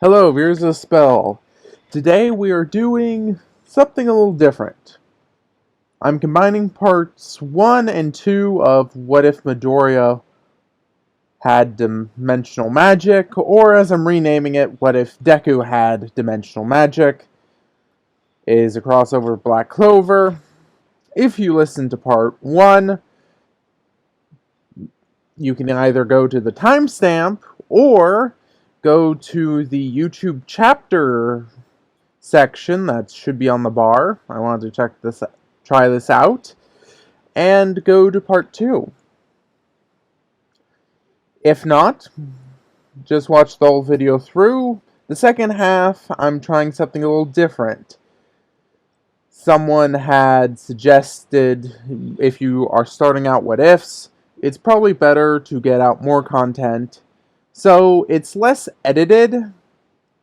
Hello, here's a spell. Today we are doing something a little different. I'm combining parts 1 and 2 of What If Midoriya had dimensional magic, or as I'm renaming it, What If Deku had dimensional magic. It is a crossover with Black Clover. If you listen to part 1, you can either go to the timestamp or go to the YouTube chapter section that should be on the bar. I wanted to try this out, and go to part 2. If not, just watch the whole video through. The second half, I'm trying something a little different. Someone had suggested if you are starting out what ifs, it's probably better to get out more content. So it's less edited,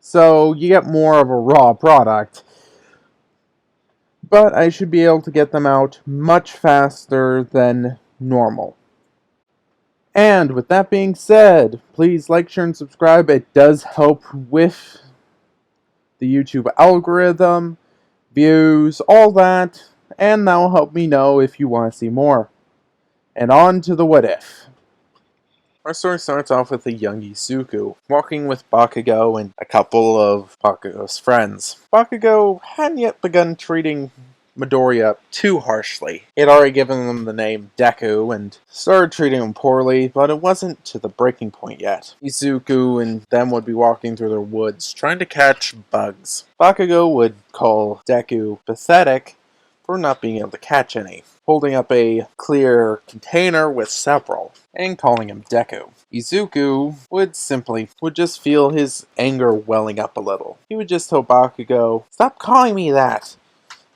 so you get more of a raw product. But I should be able to get them out much faster than normal. And with that being said, please like, share, and subscribe. It does help with the YouTube algorithm, views, all that, and that'll help me know if you want to see more. And on to the what if. Our story starts off with a young Izuku walking with Bakugo and a couple of Bakugo's friends. Bakugo hadn't yet begun treating Midoriya too harshly. He had already given them the name Deku and started treating him poorly, but it wasn't to the breaking point yet. Izuku and them would be walking through their woods trying to catch bugs. Bakugo would call Deku pathetic for not being able to catch any, holding up a clear container with several, and calling him Deku. Izuku would just feel his anger welling up a little. He would just tell Bakugo, "Stop calling me that!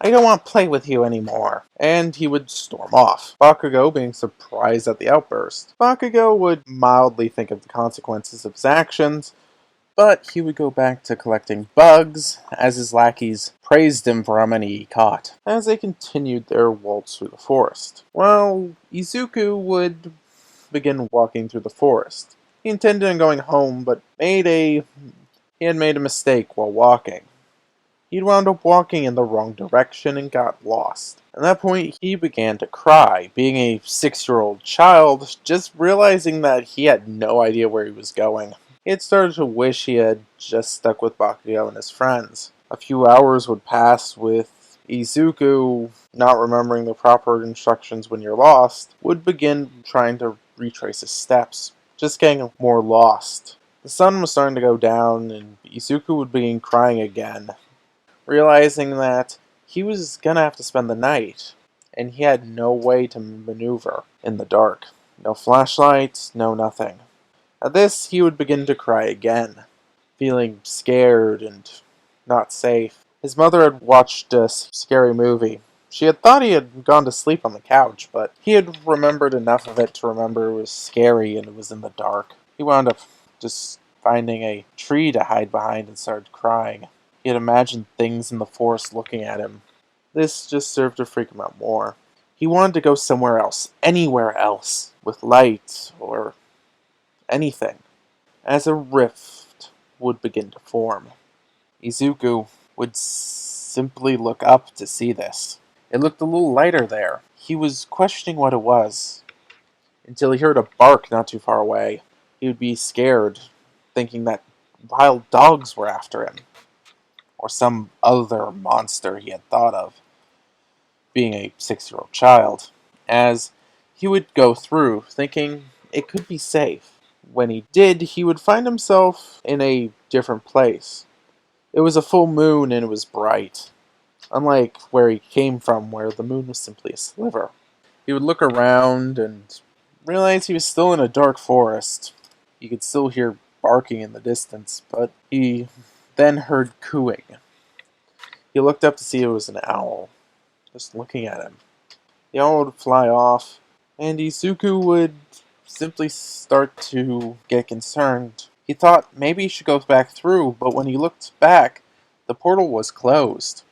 I don't want to play with you anymore." And he would storm off, Bakugo being surprised at the outburst. Bakugo would mildly think of the consequences of his actions, but he would go back to collecting bugs, as his lackeys praised him for how many he caught, as they continued their waltz through the forest. Well, Izuku would begin walking through the forest. He intended on going home, but he had made a mistake while walking. He'd wound up walking in the wrong direction and got lost. At that point, he began to cry, being a 6-year-old child, just realizing that he had no idea where he was going. He had started to wish he had just stuck with Bakugo and his friends. A few hours would pass with Izuku, not remembering the proper instructions when you're lost, would begin trying to retrace his steps, just getting more lost. The sun was starting to go down, and Izuku would begin crying again, realizing that he was gonna have to spend the night, and he had no way to maneuver in the dark. No flashlights, no nothing. At this, he would begin to cry again, feeling scared and not safe. His mother had watched a scary movie. She had thought he had gone to sleep on the couch, but he had remembered enough of it to remember it was scary and it was in the dark. He wound up just finding a tree to hide behind and started crying. He had imagined things in the forest looking at him. This just served to freak him out more. He wanted to go somewhere else, anywhere else, with light or anything, as a rift would begin to form. Izuku would simply look up to see this. It looked a little lighter there. He was questioning what it was, until he heard a bark not too far away. He would be scared, thinking that wild dogs were after him, or some other monster he had thought of, being a 6-year-old child, as he would go through, thinking it could be safe. When he did, he would find himself in a different place. It was a full moon and it was bright, unlike where he came from, where the moon was simply a sliver. He would look around and realize he was still in a dark forest. He could still hear barking in the distance, but he then heard cooing. He looked up to see it was an owl, just looking at him. The owl would fly off, and Izuku would simply start to get concerned. He thought maybe he should go back through, but when he looked back, the portal was closed.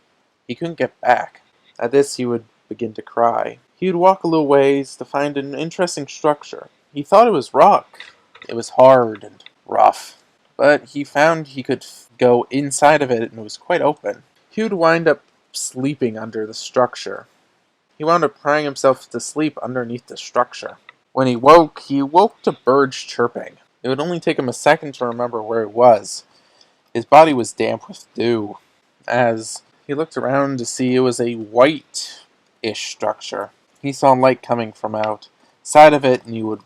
He couldn't get back. At this, he would begin to cry. He would walk a little ways to find an interesting structure. He thought it was rock. It was hard and rough, but he found he could go inside of it and it was quite open. He would wind up sleeping under the structure. He wound up crying himself to sleep underneath the structure. When he woke to birds chirping. It would only take him a second to remember where he was. His body was damp with dew. As he looked around to see it was a white-ish structure. He saw light coming from outside of it and he would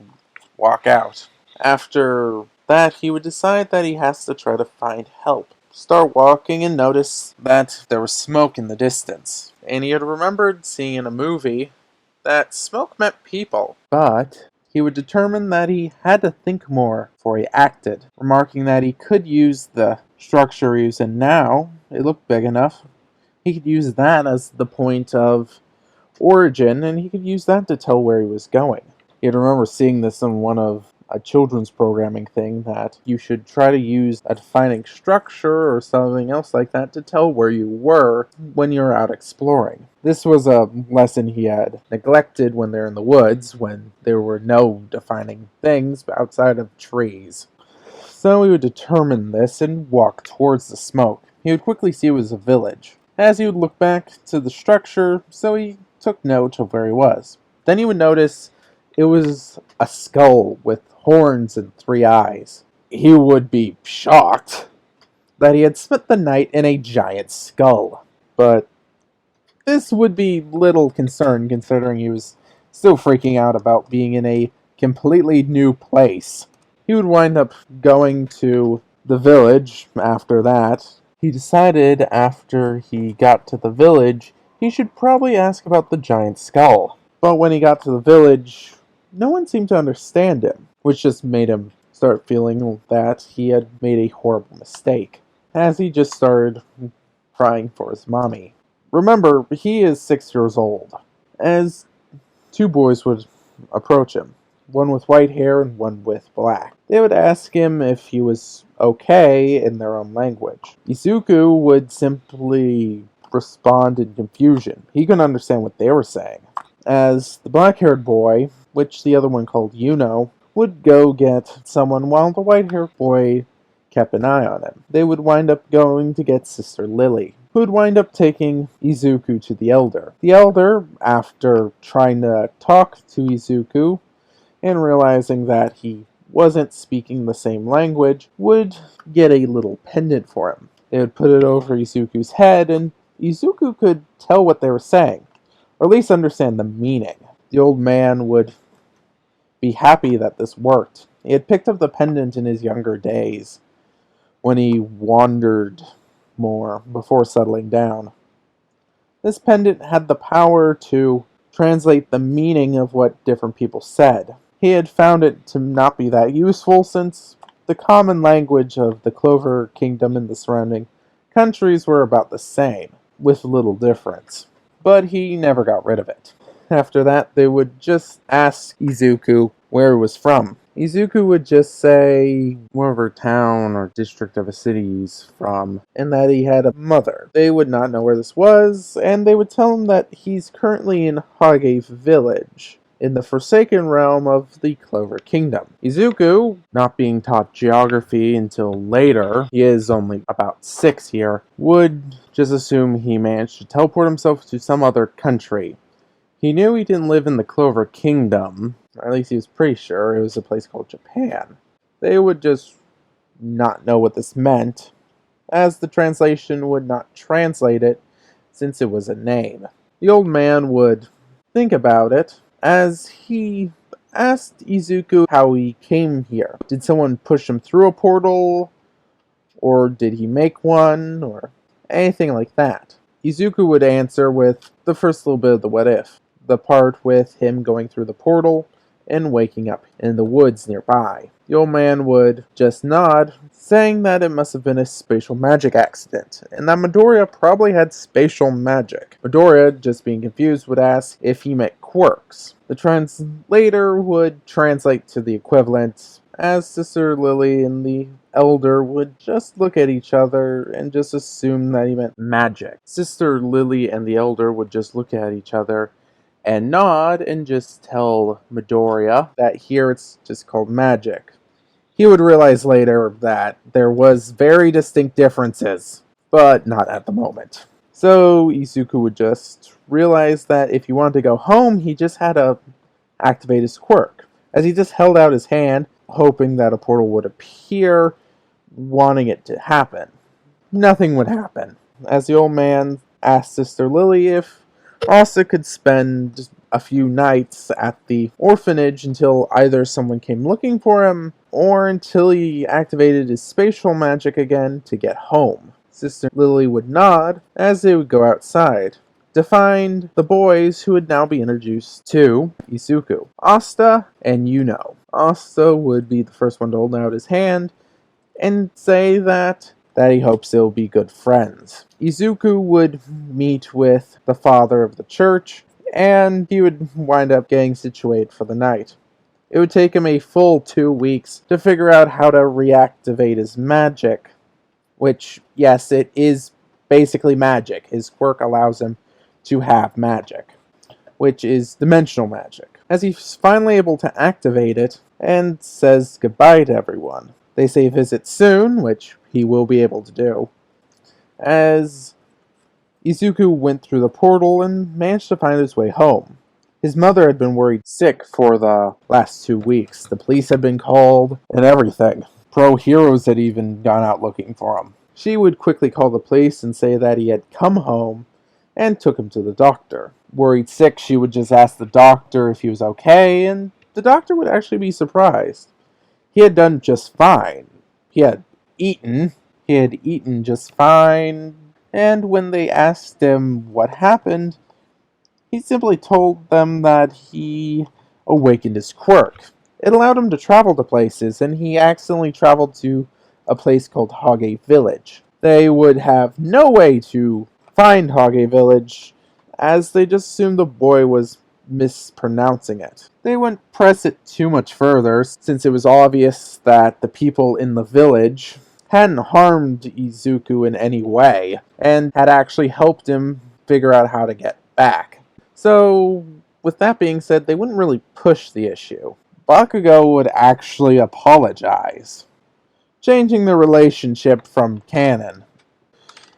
walk out. After that, he would decide that he has to try to find help. Start walking and notice that there was smoke in the distance. And he had remembered seeing in a movie that smoke meant people. But he would determine that he had to think more before he acted, remarking that he could use the structure he was in now. It looked big enough. He could use that as the point of origin, and he could use that to tell where he was going. He'd remember seeing this in one of a children's programming thing, that you should try to use a defining structure or something else like that to tell where you were when you're out exploring. This was a lesson he had neglected when they're in the woods, when there were no defining things outside of trees. So he would determine this and walk towards the smoke. He would quickly see it was a village. As he would look back to the structure, so he took note of where he was. Then he would notice it was a skull with horns and 3 eyes. He would be shocked that he had spent the night in a giant skull. But this would be little concern considering he was still freaking out about being in a completely new place. He would wind up going to the village after that. He decided after he got to the village, he should probably ask about the giant skull. But when he got to the village, no one seemed to understand him, which just made him start feeling that he had made a horrible mistake, as he just started crying for his mommy. Remember, he is 6 years old, as 2 boys would approach him, one with white hair and one with black. They would ask him if he was okay in their own language. Izuku would simply respond in confusion. He couldn't understand what they were saying. As the black-haired boy, which the other one called Yuno, would go get someone while the white-haired boy kept an eye on him. They would wind up going to get Sister Lily, who would wind up taking Izuku to the Elder. The Elder, after trying to talk to Izuku and realizing that he wasn't speaking the same language, would get a little pendant for him. They would put it over Izuku's head, and Izuku could tell what they were saying, or at least understand the meaning. The old man would be happy that this worked. He had picked up the pendant in his younger days, when he wandered more before settling down. This pendant had the power to translate the meaning of what different people said. He had found it to not be that useful since the common language of the Clover Kingdom and the surrounding countries were about the same, with little difference. But he never got rid of it. After that, they would just ask Izuku where he was from. Izuku would just say wherever town or district of a city he's from, and that he had a mother. They would not know where this was, and they would tell him that he's currently in Hage Village, in the Forsaken Realm of the Clover Kingdom. Izuku, not being taught geography until later, he is only about 6 here, would just assume he managed to teleport himself to some other country. He knew he didn't live in the Clover Kingdom, or at least he was pretty sure it was a place called Japan. They would just not know what this meant, as the translation would not translate it since it was a name. The old man would think about it, as he asked Izuku how he came here. Did someone push him through a portal, or did he make one, or anything like that? Izuku would answer with the first little bit of the what if. The part with him going through the portal and waking up in the woods nearby. The old man would just nod, saying that it must have been a spatial magic accident, and that Midoriya probably had spatial magic. Midoriya, just being confused, would ask if he meant quirks. The translator would translate to the equivalent, as Sister Lily and the Elder would just look at each other and just assume that he meant magic. Sister Lily and the Elder would just look at each other and nod and just tell Midoriya that here it's just called magic. He would realize later that there was very distinct differences, but not at the moment. So Izuku would just realize that if he wanted to go home, he just had to activate his quirk. As he just held out his hand, hoping that a portal would appear, wanting it to happen. Nothing would happen. As the old man asked Sister Lily if Asa could spend a few nights at the orphanage until either someone came looking for him or until he activated his spatial magic again to get home. Sister Lily would nod as they would go outside to find the boys who would now be introduced to Izuku, Asta and Yuno. Asta would be the first one to hold out his hand and say that he hopes they'll be good friends. Izuku would meet with the father of the church, and he would wind up getting situated for the night. It would take him a full 2 weeks to figure out how to reactivate his magic, which, yes, it is basically magic. His quirk allows him to have magic, which is dimensional magic. As he's finally able to activate it, and says goodbye to everyone. They say visit soon, which he will be able to do. As Izuku went through the portal and managed to find his way home. His mother had been worried sick for the last 2 weeks. The police had been called and everything. Pro heroes had even gone out looking for him. She would quickly call the police and say that he had come home and took him to the doctor. Worried sick, she would just ask the doctor if he was okay, and the doctor would actually be surprised. He had done just fine. He had eaten just fine, and when they asked him what happened, he simply told them that he awakened his quirk. It allowed him to travel to places, and he accidentally traveled to a place called Hage Village. They would have no way to find Hage Village, as they just assumed the boy was mispronouncing it. They wouldn't press it too much further, since it was obvious that the people in the village hadn't harmed Izuku in any way, and had actually helped him figure out how to get back. So, with that being said, they wouldn't really push the issue. Bakugo would actually apologize, changing the relationship from canon.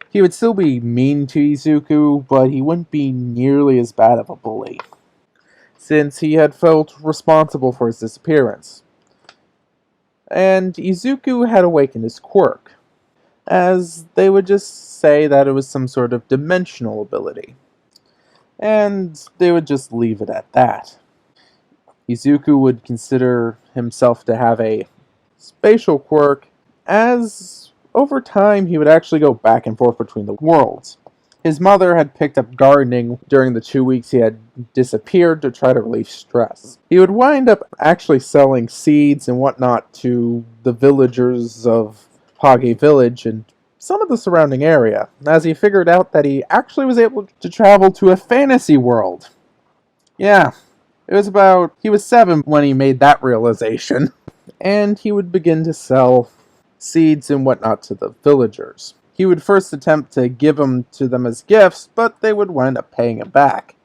He would still be mean to Izuku, but he wouldn't be nearly as bad of a bully, since he had felt responsible for his disappearance. And Izuku had awakened his quirk, as they would just say that it was some sort of dimensional ability. And they would just leave it at that. Izuku would consider himself to have a spatial quirk, as over time he would actually go back and forth between the worlds. His mother had picked up gardening during the 2 weeks he had disappeared to try to relieve stress. He would wind up actually selling seeds and whatnot to the villagers of Hage Village and some of the surrounding area, as he figured out that he actually was able to travel to a fantasy world. Yeah, he was 7 when he made that realization, and he would begin to sell seeds and whatnot to the villagers. He would first attempt to give them to them as gifts, but they would wind up paying him back.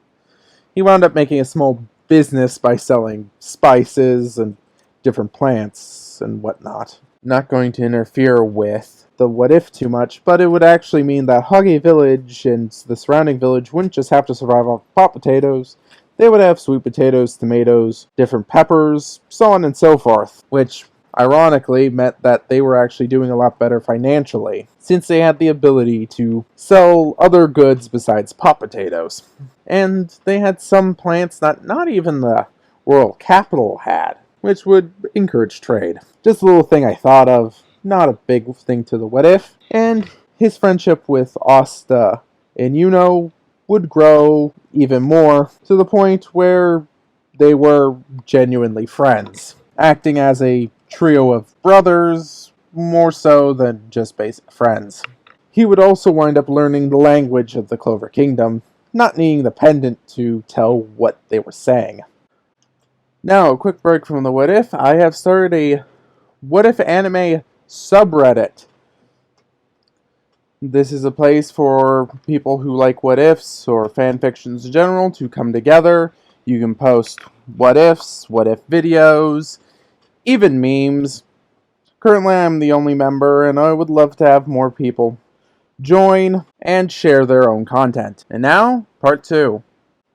He wound up making a small business by selling spices and different plants and whatnot. Not going to interfere with the what if too much, but it would actually mean that Hage Village and the surrounding village wouldn't just have to survive off pot potatoes. They would have sweet potatoes, tomatoes, different peppers, so on and so forth, which ironically meant that they were actually doing a lot better financially, since they had the ability to sell other goods besides pot potatoes. And they had some plants that not even the royal capital had, which would encourage trade. Just a little thing I thought of, not a big thing to the what if. And his friendship with Asta and Yuno would grow even more, to the point where they were genuinely friends, acting as a trio of brothers, more so than just basic friends. He would also wind up learning the language of the Clover Kingdom, not needing the pendant to tell what they were saying. Now, a quick break from the what if. I have started a what if anime subreddit. This is a place for people who like what ifs or fan fictions in general to come together. You can post what ifs, what if videos, even memes, Currently, I'm the only member, and I would love to have more people join and share their own content. And now, part 2.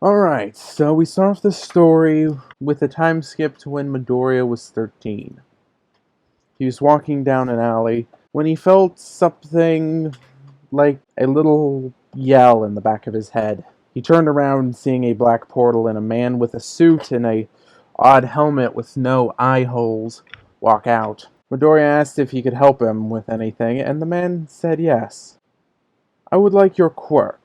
Alright, so we start off the story with a time skip to when Midoriya was 13. He was walking down an alley when he felt something like a little yell in the back of his head. He turned around, seeing a black portal and a man with a suit and a odd helmet with no eye holes walk out. Midoriya asked if he could help him with anything, and the man said yes. I would like your quirk.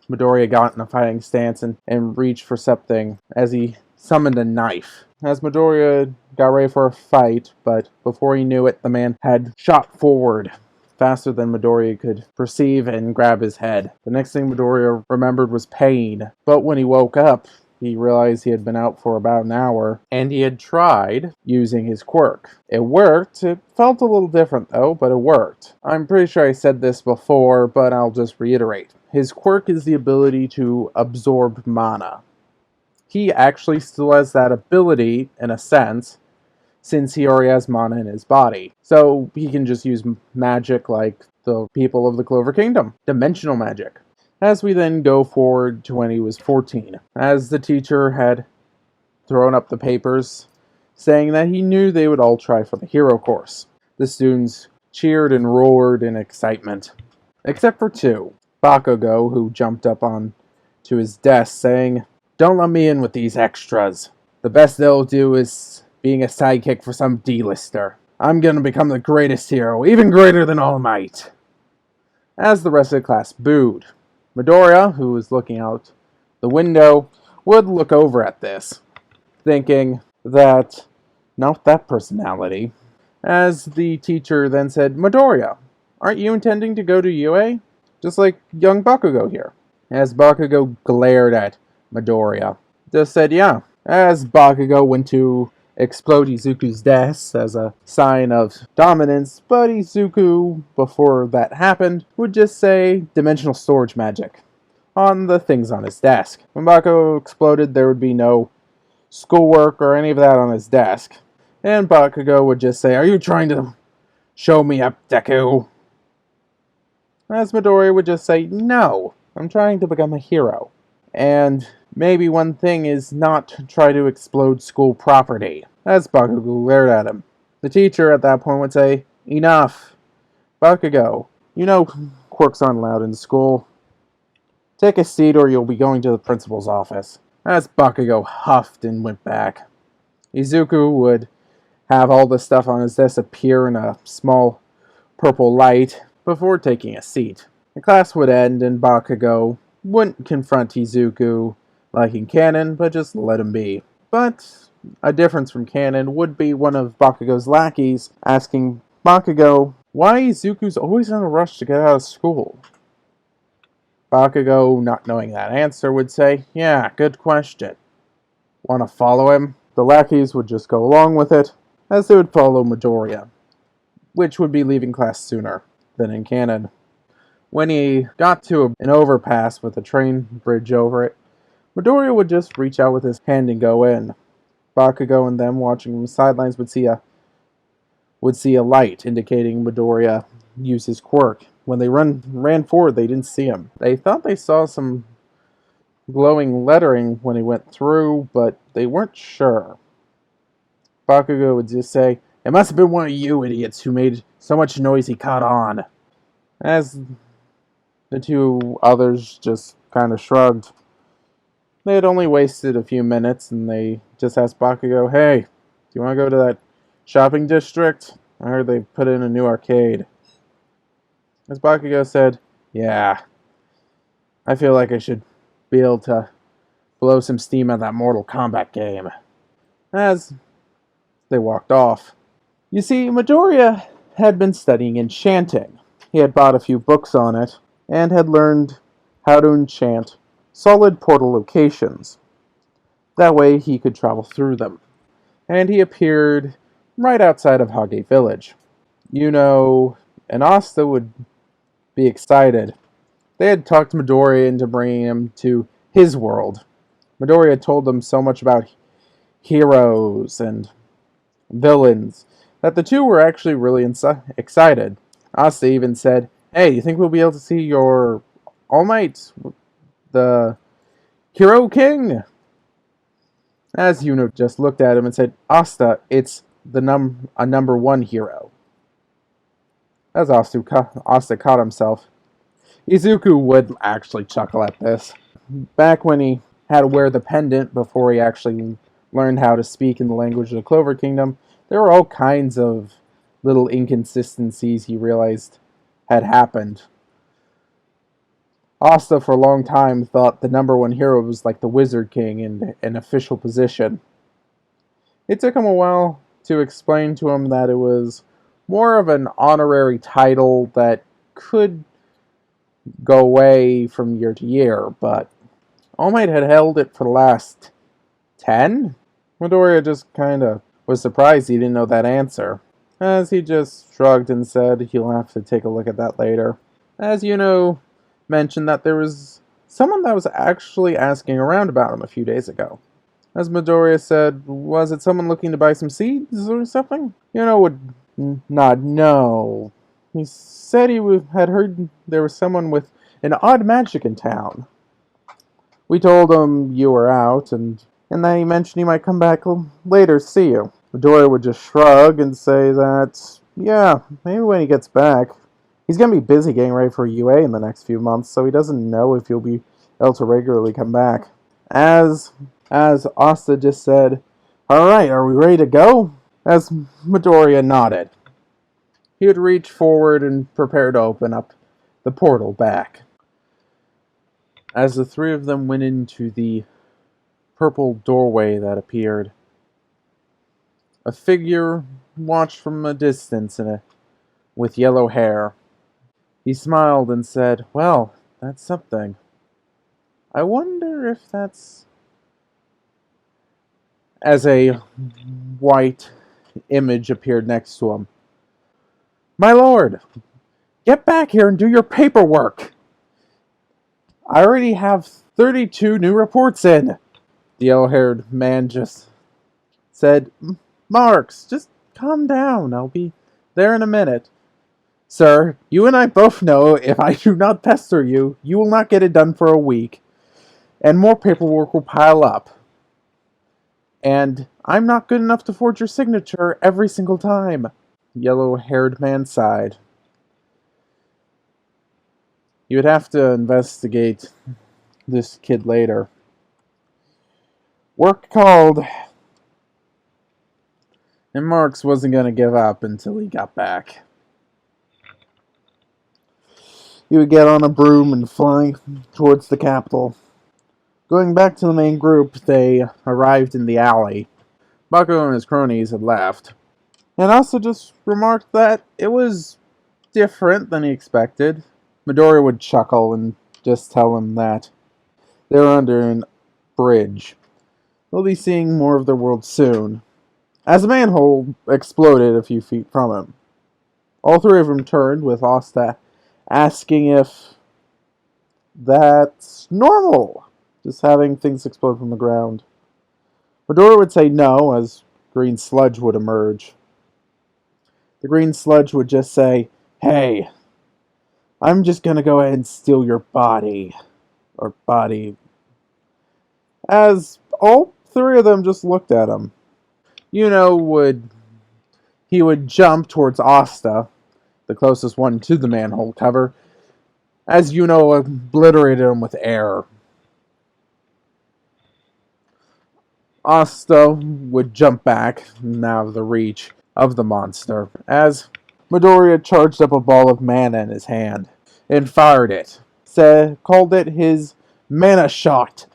Midoriya got in a fighting stance and reached for something as he summoned a knife. As Midoriya got ready for a fight, but before he knew it, the man had shot forward faster than Midoriya could perceive and grab his head. The next thing Midoriya remembered was pain, but when he woke up, he realized he had been out for about an hour, and he had tried using his quirk. It worked. It felt a little different though, but it worked. I'm pretty sure I said this before, but I'll just reiterate. His quirk is the ability to absorb mana. He actually still has that ability, in a sense, since he already has mana in his body. So he can just use magic like the people of the Clover Kingdom. Dimensional magic. As we then go forward to when he was 14, as the teacher had thrown up the papers, saying that he knew they would all try for the hero course. The students cheered and roared in excitement, except for 2. Bakugo, who jumped up on to his desk, saying, "Don't let me in with these extras. The best they'll do is being a sidekick for some D-lister. I'm gonna become the greatest hero, even greater than All Might." As the rest of the class booed, Midoriya, who was looking out the window, would look over at this, thinking that, not that personality. As the teacher then said, "Midoriya, aren't you intending to go to UA? Just like young Bakugo here." As Bakugo glared at Midoriya, just said, "Yeah." As Bakugo went to explode Izuku's desk as a sign of dominance, but Izuku, before that happened, would just say dimensional storage magic on the things on his desk. When Bakugo exploded, there would be no schoolwork or any of that on his desk. And Bakugo would just say, "Are you trying to show me up, Deku?" As Midoriya would just say, "No, I'm trying to become a hero. And maybe one thing is not to try to explode school property." As Bakugo glared at him, the teacher at that point would say, "Enough. Bakugo, you know quirks aren't allowed in school. Take a seat or you'll be going to the principal's office." As Bakugo huffed and went back, Izuku would have all the stuff on his desk appear in a small purple light before taking a seat. The class would end and Bakugo wouldn't confront Izuku like in canon, but just let him be. But a difference from canon would be one of Bakugo's lackeys asking Bakugo why Izuku's always in a rush to get out of school. Bakugo, not knowing that answer, would say, "Yeah, good question. Want to follow him?" The lackeys would just go along with it, as they would follow Midoriya, which would be leaving class sooner than in canon. When he got to an overpass with a train bridge over it, Midoriya would just reach out with his hand and go in. Bakugo and them watching from the sidelines would see a light indicating Midoriya use his quirk. When they ran forward, they didn't see him. They thought they saw some glowing lettering when he went through, but they weren't sure. Bakugo would just say, "It must have been one of you idiots who made so much noise he caught on." As the 2 others just kind of shrugged. They had only wasted a few minutes, and they just asked Bakugo, "Hey, do you want to go to that shopping district? I heard they put in a new arcade." As Bakugo said, "Yeah, I feel like I should be able to blow some steam at that Mortal Kombat game." As they walked off. You see, Midoriya had been studying enchanting. He had bought a few books on it, and had learned how to enchant solid portal locations. That way he could travel through them. And he appeared right outside of Hage Village. And Asta would be excited. They had talked Midoriya into bringing him to his world. Midoriya had told them so much about heroes and villains that the two were actually really excited. Asta even said, "Hey, you think we'll be able to see your All Might, the Hero King?" As Yuno just looked at him and said, "Asta, it's a number one hero." As Asta caught himself, Izuku would actually chuckle at this. Back when he had to wear the pendant before he actually learned how to speak in the language of the Clover Kingdom, there were all kinds of little inconsistencies he realized had happened. Asta, for a long time, thought the number one hero was like the Wizard King in an official position. It took him a while to explain to him that it was more of an honorary title that could go away from year to year, but All Might had held it for the last 10? Midoriya just kinda was surprised he didn't know that answer, as he just shrugged and said he'll have to take a look at that later. As Yuno mentioned that there was someone that was actually asking around about him a few days ago. As Midoriya said, was it someone looking to buy some seeds or something? Yuno would nod no. He said he had heard there was someone with an odd magic in town. We told him you were out, and then he mentioned he might come back later to see you. Midoriya would just shrug and say that, yeah, maybe when he gets back. He's going to be busy getting ready for UA in the next few months, so he doesn't know if he'll be able to regularly come back. As Asta just said, "Alright, are we ready to go?" As Midoriya nodded. He would reach forward and prepare to open up the portal back. As the three of them went into the purple doorway that appeared, a figure watched from a distance with yellow hair. He smiled and said, "Well, that's something. I wonder if that's..." As a white image appeared next to him. "My lord, get back here and do your paperwork. I already have 32 new reports in." The yellow-haired man just said, "Marks, just calm down. I'll be there in a minute. Sir, you and I both know if I do not pester you, you will not get it done for a week. And more paperwork will pile up. And I'm not good enough to forge your signature every single time." The yellow-haired man sighed. You would have to investigate this kid later. Work called. And Marks wasn't going to give up until he got back. He would get on a broom and fly towards the capital. Going back to the main group, they arrived in the alley. Baku and his cronies had left. And also just remarked that it was different than he expected. Midoriya would chuckle and just tell him that they were under a bridge. They'll be seeing more of their world soon. As a manhole exploded a few feet from him. All three of them turned, with Asta asking if that's normal, just having things explode from the ground. Midoriya would say no, as green sludge would emerge. The green sludge would just say, "Hey, I'm just gonna go ahead and steal your body." Or body. As all three of them just looked at him. He would jump towards Asta, the closest one to the manhole cover, as obliterated him with air. Asta would jump back, now out of the reach of the monster, as Midoriya charged up a ball of mana in his hand and fired it. Called it his mana shot.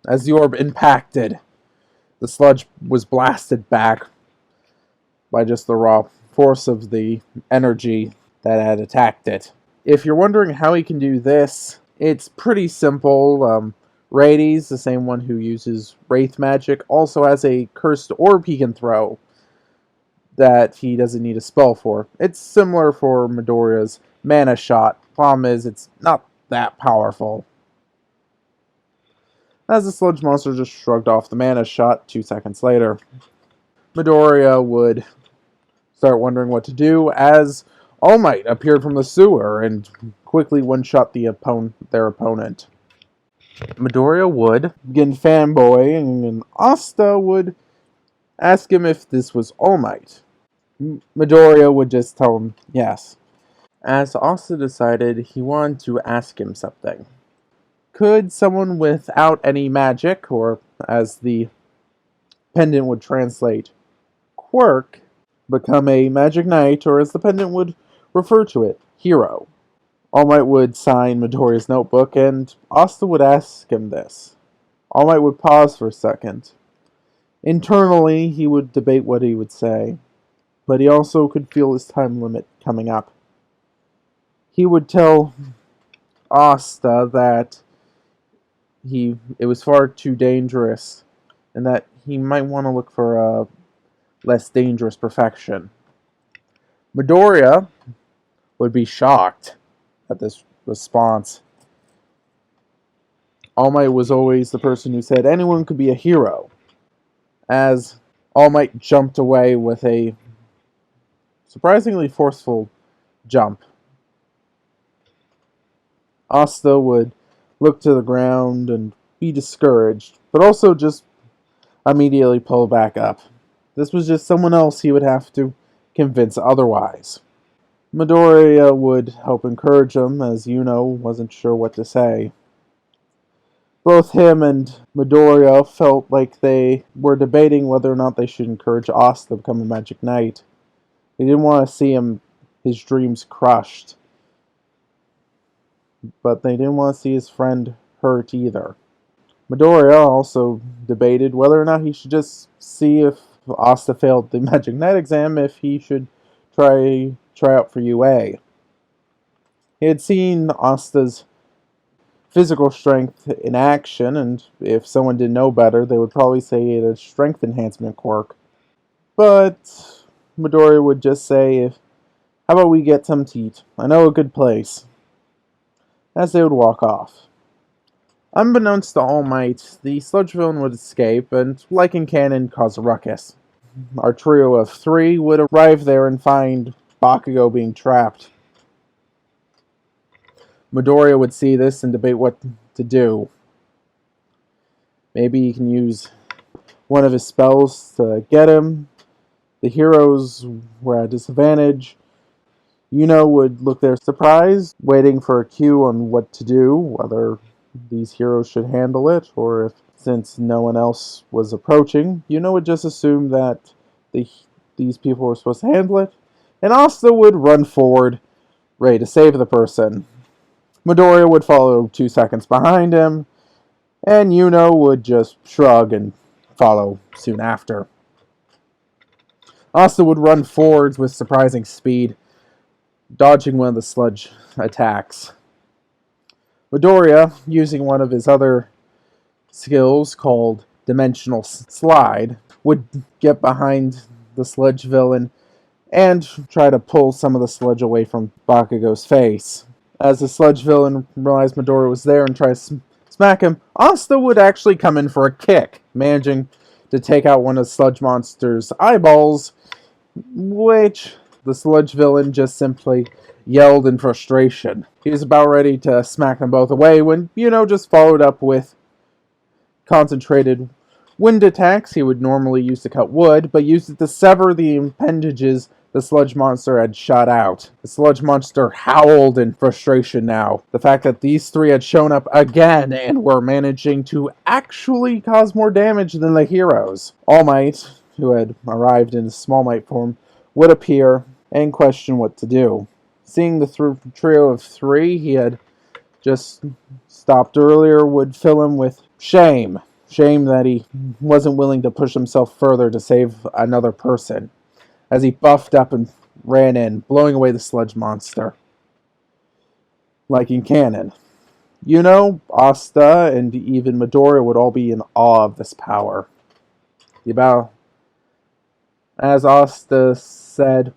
As the orb impacted, the sludge was blasted back by just the raw force of the energy that had attacked it. If you're wondering how he can do this, it's pretty simple. Rades, the same one who uses Wraith magic, also has a cursed orb he can throw that he doesn't need a spell for. It's similar for Midoriya's mana shot. Problem is, it's not that powerful. As the sludge monster just shrugged off the mana shot 2 seconds later, Midoriya would start wondering what to do as All Might appeared from the sewer and quickly one-shot their opponent. Midoriya would begin fanboying, and Asta would ask him if this was All Might. Midoriya would just tell him yes, as Asta decided he wanted to ask him something. Could someone without any magic, or as the pendant would translate, quirk, become a magic knight, or as the pendant would refer to it, hero? All Might would sign Midoriya's notebook, and Asta would ask him this. All Might would pause for a second. Internally, he would debate what he would say, but he also could feel his time limit coming up. He would tell Asta that it was far too dangerous, and that he might want to look for a less dangerous profession. Midoriya would be shocked at this response. All Might was always the person who said anyone could be a hero, as All Might jumped away with a surprisingly forceful jump. Asta would look to the ground and be discouraged, but also just immediately pull back up. This was just someone else he would have to convince otherwise. Midoriya would help encourage him, as Yuno wasn't sure what to say. Both him and Midoriya felt like they were debating whether or not they should encourage Asta to become a Magic Knight. They didn't want to see his dreams crushed, but they didn't want to see his friend hurt either. Midoriya also debated whether or not he should just see if Asta failed the Magic Knight exam, if he should try out for UA. He had seen Asta's physical strength in action, and if someone didn't know better, they would probably say he had a strength enhancement quirk. But Midoriya would just say, how about we get some to eat? I know a good place. As they would walk off. Unbeknownst to All Might, the sludge villain would escape and, like in canon, cause a ruckus. Our trio of three would arrive there and find Bakugo being trapped. Midoriya would see this and debate what to do. Maybe he can use one of his spells to get him. The heroes were at disadvantage. Yuno would look there surprised, waiting for a cue on what to do, whether these heroes should handle it, or if, since no one else was approaching, Yuno would just assume that these people were supposed to handle it, and Asta would run forward, ready to save the person. Midoriya would follow 2 seconds behind him, and Yuno would just shrug and follow soon after. Asta would run forwards with surprising speed, dodging one of the sludge attacks. Midoriya, using one of his other skills called Dimensional Slide, would get behind the sludge villain and try to pull some of the sludge away from Bakugo's face. As the sludge villain realized Midoriya was there and tried to smack him, Asta would actually come in for a kick, managing to take out one of the sludge monster's eyeballs, which the sludge villain just simply yelled in frustration. He was about ready to smack them both away when Yuno just followed up with concentrated wind attacks he would normally use to cut wood, but used it to sever the appendages the sludge monster had shot out. The sludge monster howled in frustration now. The fact that these three had shown up again and were managing to actually cause more damage than the heroes. All Might, who had arrived in Small Might form, would appear and question what to do. Seeing the trio of three he had just stopped earlier would fill him with shame. Shame that he wasn't willing to push himself further to save another person, as he buffed up and ran in, blowing away the sludge monster. Like in canon. Yuno, Asta, and even Midoriya would all be in awe of this power. As Asta said,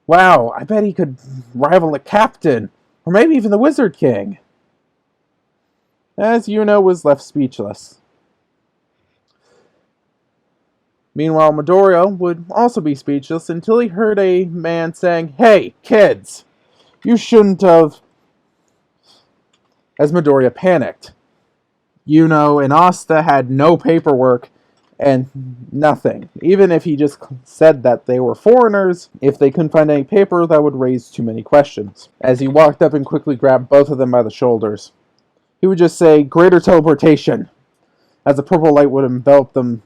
"Wow, I bet he could rival the captain, or maybe even the Wizard King." As Yuno was left speechless. Meanwhile, Midoriya would also be speechless until he heard a man saying, "Hey, kids, you shouldn't have," as Midoriya panicked. Yuno and Asta had no paperwork and nothing. Even if he just said that they were foreigners, if they couldn't find any paper, that would raise too many questions. As he walked up and quickly grabbed both of them by the shoulders, he would just say, "Greater teleportation," as a purple light would envelop them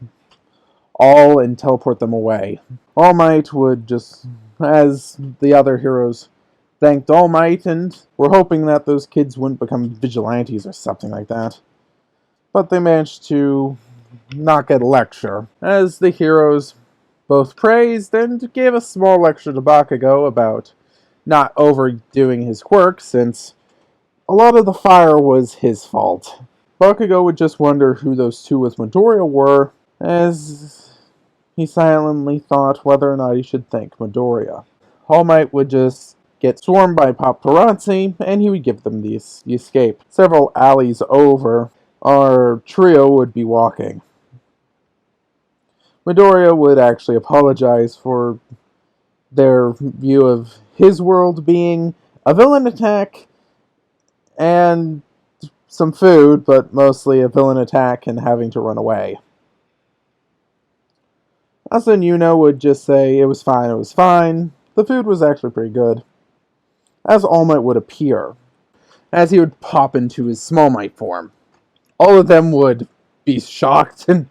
all and teleport them away. All Might would just, as the other heroes thanked All Might and were hoping that those kids wouldn't become vigilantes or something like that. But they managed to not get a lecture, as the heroes both praised and gave a small lecture to Bakugo about not overdoing his quirk, since a lot of the fire was his fault. Bakugo would just wonder who those two with Midoriya were, as he silently thought whether or not he should thank Midoriya. All Might would just get swarmed by paparazzi, and he would give them the escape. Several alleys over, our trio would be walking. Midoriya would actually apologize for their view of his world being a villain attack and some food, but mostly a villain attack and having to run away. Asa and Yuno would just say it was fine. The food was actually pretty good. As All Might would appear, as he would pop into his Small Might form. All of them would be shocked, and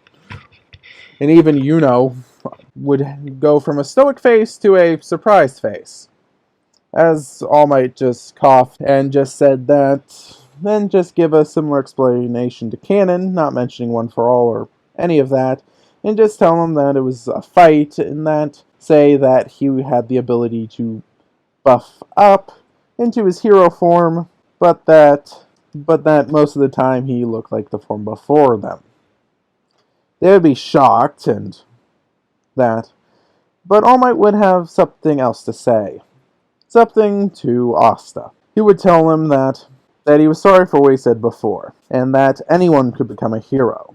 even Yuno would go from a stoic face to a surprised face. As All Might just coughed and just said that, then just give a similar explanation to Canon, not mentioning One for All or any of that, and just tell him that it was a fight, and that say that he had the ability to buff up into his hero form, but that most of the time he looked like the form before them. They would be shocked and that, but All Might would have something else to say. Something to Asta. He would tell him that he was sorry for what he said before, and that anyone could become a hero.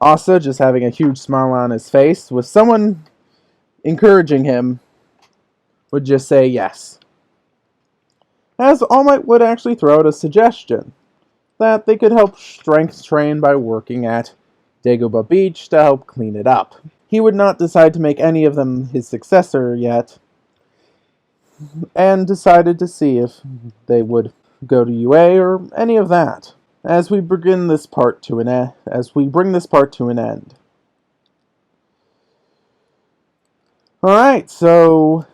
Asta, just having a huge smile on his face, with someone encouraging him, would just say yes. As All Might would actually throw out a suggestion that they could help strength train by working at Dagobah Beach to help clean it up. He would not decide to make any of them his successor yet, and decided to see if they would go to UA or any of that. As we bring this part to an end. Alright, so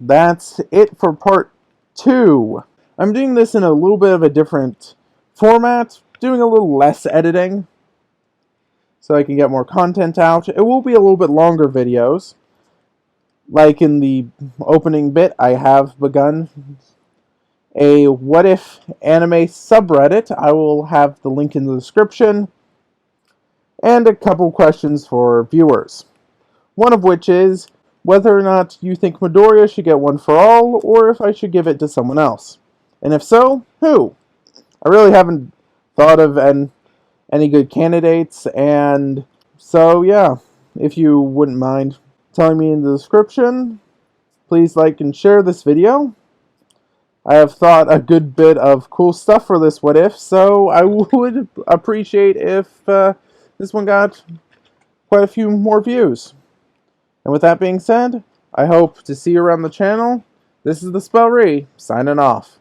that's it for part 2. I'm doing this in a little bit of a different format, doing a little less editing, so I can get more content out. It will be a little bit longer videos. Like in the opening bit, I have begun a What If anime subreddit. I will have the link in the description, and a couple questions for viewers. One of which is whether or not you think Midoriya should get One for All, or if I should give it to someone else. And if so, who? I really haven't thought of any good candidates, and so yeah, if you wouldn't mind telling me in the description, please like and share this video. I have thought a good bit of cool stuff for this What If, so I would appreciate if this one got quite a few more views. And with that being said, I hope to see you around the channel. This is the Spellry, signing off.